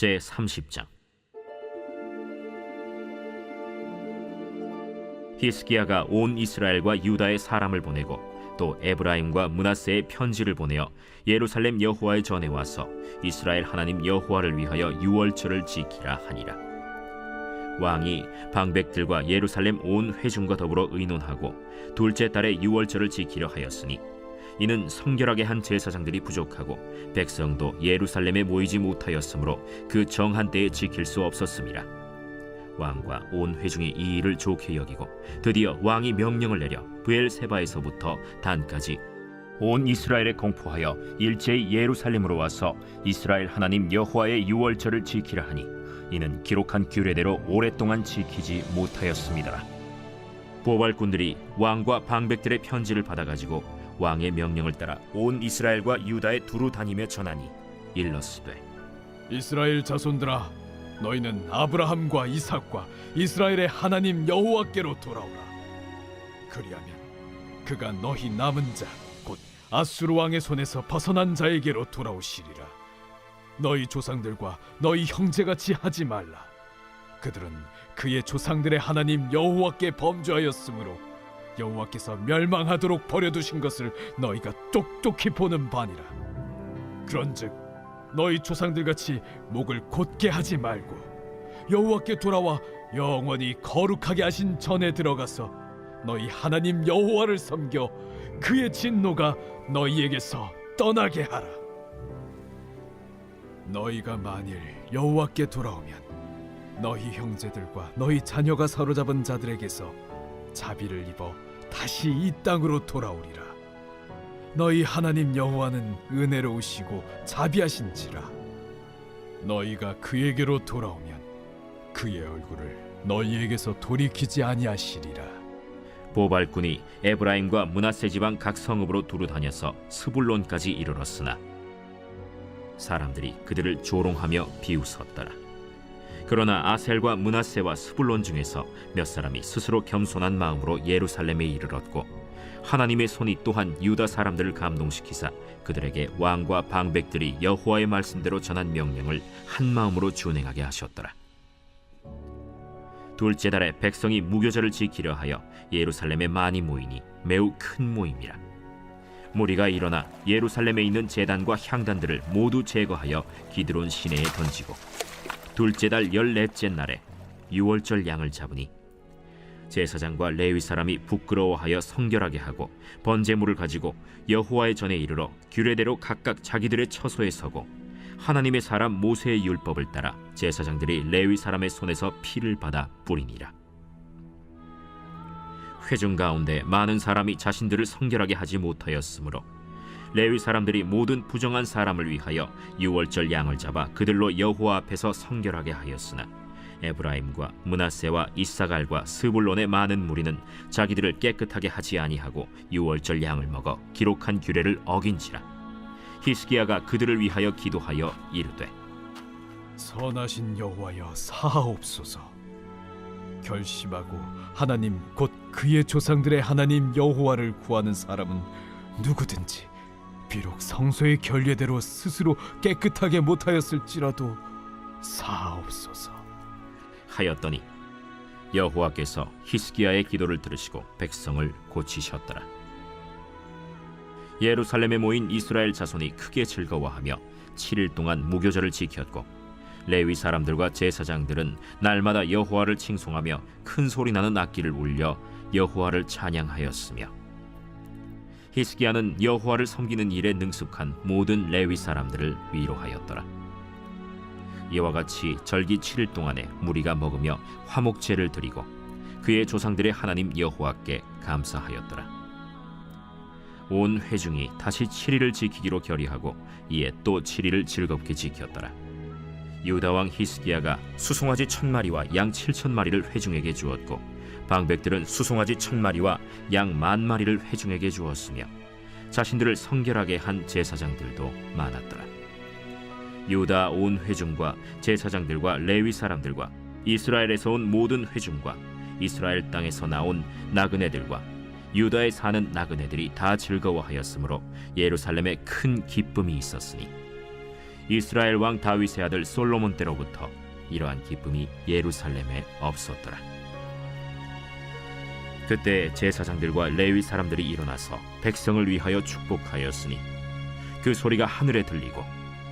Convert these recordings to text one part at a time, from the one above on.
제30장. 히스기야가 온 이스라엘과 유다의 사람을 보내고 또 에브라임과 므낫세의 편지를 보내어 예루살렘 여호와의 전에 와서 이스라엘 하나님 여호와를 위하여 유월절을 지키라 하니라. 왕이 방백들과 예루살렘 온 회중과 더불어 의논하고 둘째 달에 유월절을 지키려 하였으니 이는 성결하게 한 제사장들이 부족하고 백성도 예루살렘에 모이지 못하였으므로 그 정한 때에 지킬 수 없었음이라. 왕과 온 회중이 이 일을 좋게 여기고 드디어 왕이 명령을 내려 브엘세바에서부터 단까지 온 이스라엘에 공포하여 일제히 예루살렘으로 와서 이스라엘 하나님 여호와의 유월절을 지키라 하니 이는 기록한 규례대로 오랫동안 지키지 못하였습니다. 보발꾼들이 왕과 방백들의 편지를 받아가지고 왕의 명령을 따라 온 이스라엘과 유다에 두루 다니며 전하니 일렀으되, 이스라엘 자손들아, 너희는 아브라함과 이삭과 이스라엘의 하나님 여호와께로 돌아오라. 그리하면 그가 너희 남은 자 곧 아수르 왕의 손에서 벗어난 자에게로 돌아오시리라. 너희 조상들과 너희 형제같이 하지 말라. 그들은 그의 조상들의 하나님 여호와께 범죄하였으므로 여호와께서 멸망하도록 버려두신 것을 너희가 똑똑히 보는 바니라. 그런즉 너희 조상들같이 목을 곧게 하지 말고 여호와께 돌아와 영원히 거룩하게 하신 전에 들어가서 너희 하나님 여호와를 섬겨 그의 진노가 너희에게서 떠나게 하라. 너희가 만일 여호와께 돌아오면 너희 형제들과 너희 자녀가 사로잡은 자들에게서 자비를 입어 다시 이 땅으로 돌아오리라. 너희 하나님 여호와는 은혜로우시고 자비하신지라. 너희가 그에게로 돌아오면 그의 얼굴을 너희에게서 돌이키지 아니하시리라. 보발꾼이 에브라임과 므낫세 지방 각 성읍으로 두루 다녀서 스불론까지 이르렀으나 사람들이 그들을 조롱하며 비웃었더라. 그러나 아셀과 므낫세와 스불론 중에서 몇 사람이 스스로 겸손한 마음으로 예루살렘에 이르렀고 하나님의 손이 또한 유다 사람들을 감동시키사 그들에게 왕과 방백들이 여호와의 말씀대로 전한 명령을 한 마음으로 준행하게 하셨더라. 둘째 달에 백성이 무교절을 지키려 하여 예루살렘에 많이 모이니 매우 큰 모임이라. 무리가 일어나 예루살렘에 있는 제단과 향단들을 모두 제거하여 기드론 시내에 던지고 둘째 달 14째 날에 유월절 양을 잡으니 제사장과 레위 사람이 부끄러워하여 성결하게 하고 번제물을 가지고 여호와의 전에 이르러 규례대로 각각 자기들의 처소에 서고 하나님의 사람 모세의 율법을 따라 제사장들이 레위 사람의 손에서 피를 받아 뿌리니라. 회중 가운데 많은 사람이 자신들을 성결하게 하지 못하였으므로 레위 사람들이 모든 부정한 사람을 위하여 유월절 양을 잡아 그들로 여호와 앞에서 성결하게 하였으나 에브라임과 므낫세와 이사갈과 스불론의 많은 무리는 자기들을 깨끗하게 하지 아니하고 유월절 양을 먹어 기록한 규례를 어긴지라. 히스기야가 그들을 위하여 기도하여 이르되, 선하신 여호와여 사하옵소서. 결심하고 하나님 곧 그의 조상들의 하나님 여호와를 구하는 사람은 누구든지 비록 성소의 결례대로 스스로 깨끗하게 못하였을지라도 사하옵소서 하였더니 여호와께서 히스기야의 기도를 들으시고 백성을 고치셨더라. 예루살렘에 모인 이스라엘 자손이 크게 즐거워하며 7일 동안 무교절을 지켰고 레위 사람들과 제사장들은 날마다 여호와를 칭송하며 큰 소리 나는 악기를 울려 여호와를 찬양하였으며 히스기야는 여호와를 섬기는 일에 능숙한 모든 레위 사람들을 위로하였더라. 이와 같이 절기 7일 동안에 무리가 먹으며 화목제를 드리고 그의 조상들의 하나님 여호와께 감사하였더라. 온 회중이 다시 7일을 지키기로 결의하고 이에 또 7일을 즐겁게 지켰더라. 유다 왕 히스기야가 수송아지 1000마리와 양 7000마리를 회중에게 주었고 방백들은 수송아지 1000마리와 양 10,000마리를 회중에게 주었으며 자신들을 성결하게 한 제사장들도 많았더라. 유다 온 회중과 제사장들과 레위 사람들과 이스라엘에서 온 모든 회중과 이스라엘 땅에서 나온 나그네들과 유다에 사는 나그네들이 다 즐거워하였으므로 예루살렘에 큰 기쁨이 있었으니 이스라엘 왕 다윗의 아들 솔로몬 때로부터 이러한 기쁨이 예루살렘에 없었더라. 그때 제사장들과 레위 사람들이 일어나서 백성을 위하여 축복하였으니 그 소리가 하늘에 들리고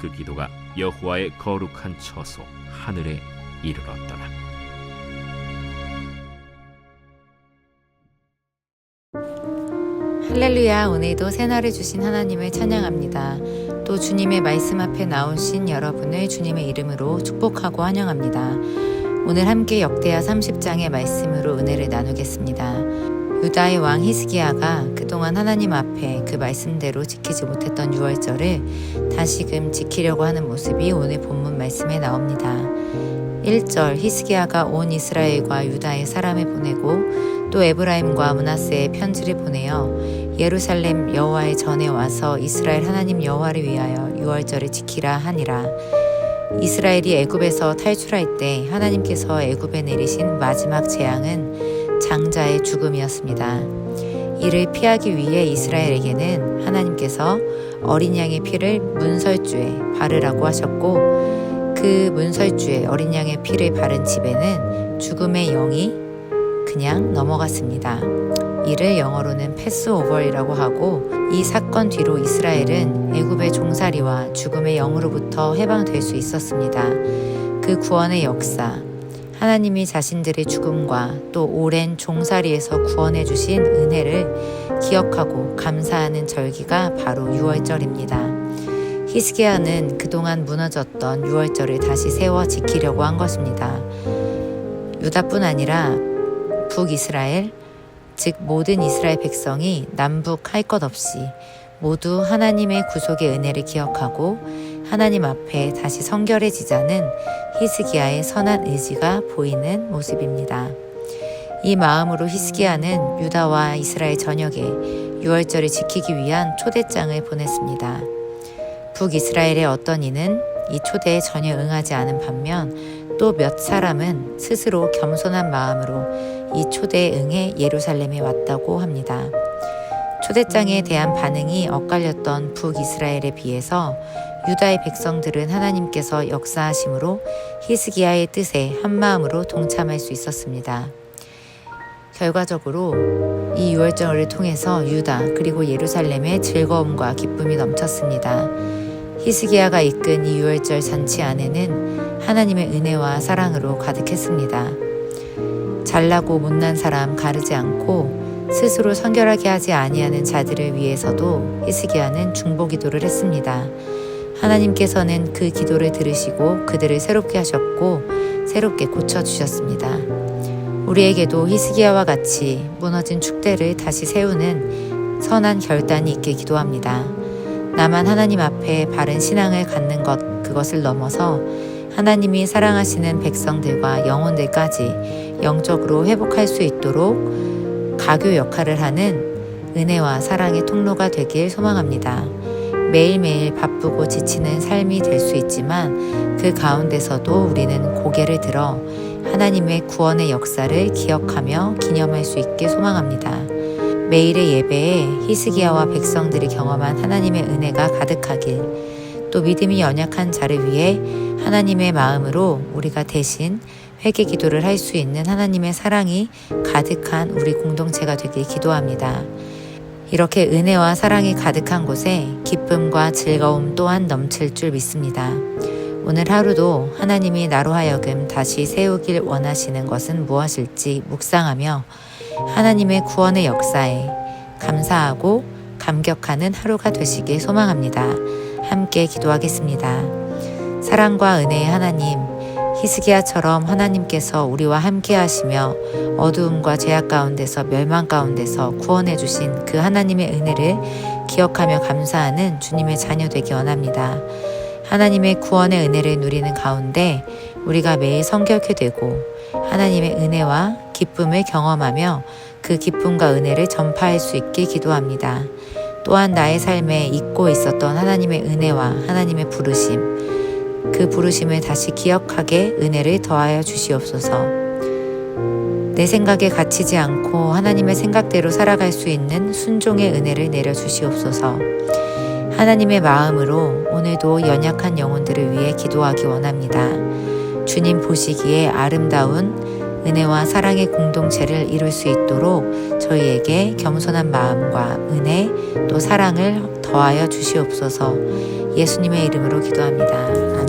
그 기도가 여호와의 거룩한 처소 하늘에 이르렀더라. 할렐루야. 오늘도 새날을 주신 하나님을 찬양합니다. 또 주님의 말씀 앞에 나오신 여러분을 주님의 이름으로 축복하고 환영합니다. 오늘 함께 역대하 30장의 말씀으로 은혜를 나누겠습니다. 유다의 왕 히스기야가 그동안 하나님 앞에 그 말씀대로 지키지 못했던 유월절을 다시금 지키려고 하는 모습이 오늘 본문 말씀에 나옵니다. 1절 히스기야가 온 이스라엘과 유다의 사람을 보내고 또 에브라임과 므낫세의 편지를 보내어 예루살렘 여호와의 전에 와서 이스라엘 하나님 여호와를 위하여 유월절을 지키라 하니라. 이스라엘이 애굽에서 탈출할 때 하나님께서 애굽에 내리신 마지막 재앙은 장자의 죽음이었습니다. 이를 피하기 위해 이스라엘에게는 하나님께서 어린 양의 피를 문설주에 바르라고 하셨고 그 문설주에 어린 양의 피를 바른 집에는 죽음의 영이 그냥 넘어갔습니다. 이를 영어로는 패스오버이라고 하고 이 사건 뒤로 이스라엘은 애굽의 종살이와 죽음의 영으로부터 해방될 수 있었습니다. 그 구원의 역사, 하나님이 자신들의 죽음과 또 오랜 종살이에서 구원해 주신 은혜를 기억하고 감사하는 절기가 바로 유월절입니다. 히스기야는 그동안 무너졌던 유월절을 다시 세워 지키려고 한 것입니다. 유다뿐 아니라 북이스라엘, 즉 모든 이스라엘 백성이 남북 할 것 없이 모두 하나님의 구속의 은혜를 기억하고 하나님 앞에 다시 성결해지자는 히스기야의 선한 의지가 보이는 모습입니다. 이 마음으로 히스기야는 유다와 이스라엘 전역에 유월절을 지키기 위한 초대장을 보냈습니다. 북이스라엘의 어떤 이는 이 초대에 전혀 응하지 않은 반면 또 몇 사람은 스스로 겸손한 마음으로 이 초대에 응해 예루살렘에 왔다고 합니다. 초대장에 대한 반응이 엇갈렸던 북이스라엘에 비해서 유다의 백성들은 하나님께서 역사하심으로 히스기야의 뜻에 한마음으로 동참할 수 있었습니다. 결과적으로 이 유월절을 통해서 유다 그리고 예루살렘의 즐거움과 기쁨이 넘쳤습니다. 히스기야가 이끈 이 유월절 잔치 안에는 하나님의 은혜와 사랑으로 가득했습니다. 잘나고 못난 사람 가르지 않고 스스로 성결하게 하지 아니하는 자들을 위해서도 히스기야는 중보기도를 했습니다. 하나님께서는 그 기도를 들으시고 그들을 새롭게 하셨고 새롭게 고쳐주셨습니다. 우리에게도 히스기야와 같이 무너진 축대를 다시 세우는 선한 결단이 있길 기도합니다. 나만 하나님 앞에 바른 신앙을 갖는 것, 그것을 넘어서 하나님이 사랑하시는 백성들과 영혼들까지 영적으로 회복할 수 있도록 가교 역할을 하는 은혜와 사랑의 통로가 되길 소망합니다. 매일매일 바쁘고 지치는 삶이 될 수 있지만 그 가운데서도 우리는 고개를 들어 하나님의 구원의 역사를 기억하며 기념할 수 있게 소망합니다. 매일의 예배에 히스기야와 백성들이 경험한 하나님의 은혜가 가득하길, 또 믿음이 연약한 자를 위해 하나님의 마음으로 우리가 대신 회개 기도를 할 수 있는 하나님의 사랑이 가득한 우리 공동체가 되길 기도합니다. 이렇게 은혜와 사랑이 가득한 곳에 기쁨과 즐거움 또한 넘칠 줄 믿습니다. 오늘 하루도 하나님이 나로 하여금 다시 세우길 원하시는 것은 무엇일지 묵상하며 하나님의 구원의 역사에 감사하고 감격하는 하루가 되시길 소망합니다. 함께 기도하겠습니다. 사랑과 은혜의 하나님, 히스기야처럼 하나님께서 우리와 함께 하시며 어두움과 죄악 가운데서 멸망 가운데서 구원해 주신 그 하나님의 은혜를 기억하며 감사하는 주님의 자녀 되기 원합니다. 하나님의 구원의 은혜를 누리는 가운데 우리가 매일 성결케 되고 하나님의 은혜와 기쁨을 경험하며 그 기쁨과 은혜를 전파할 수 있길 기도합니다. 또한 나의 삶에 잊고 있었던 하나님의 은혜와 하나님의 부르심, 그 부르심을 다시 기억하게 은혜를 더하여 주시옵소서. 내 생각에 갇히지 않고 하나님의 생각대로 살아갈 수 있는 순종의 은혜를 내려 주시옵소서. 하나님의 마음으로 오늘도 연약한 영혼들을 위해 기도하기 원합니다. 주님 보시기에 아름다운 은혜와 사랑의 공동체를 이룰 수 있도록 저희에게 겸손한 마음과 은혜 또 사랑을 더하여 주시옵소서. 예수님의 이름으로 기도합니다. 아멘.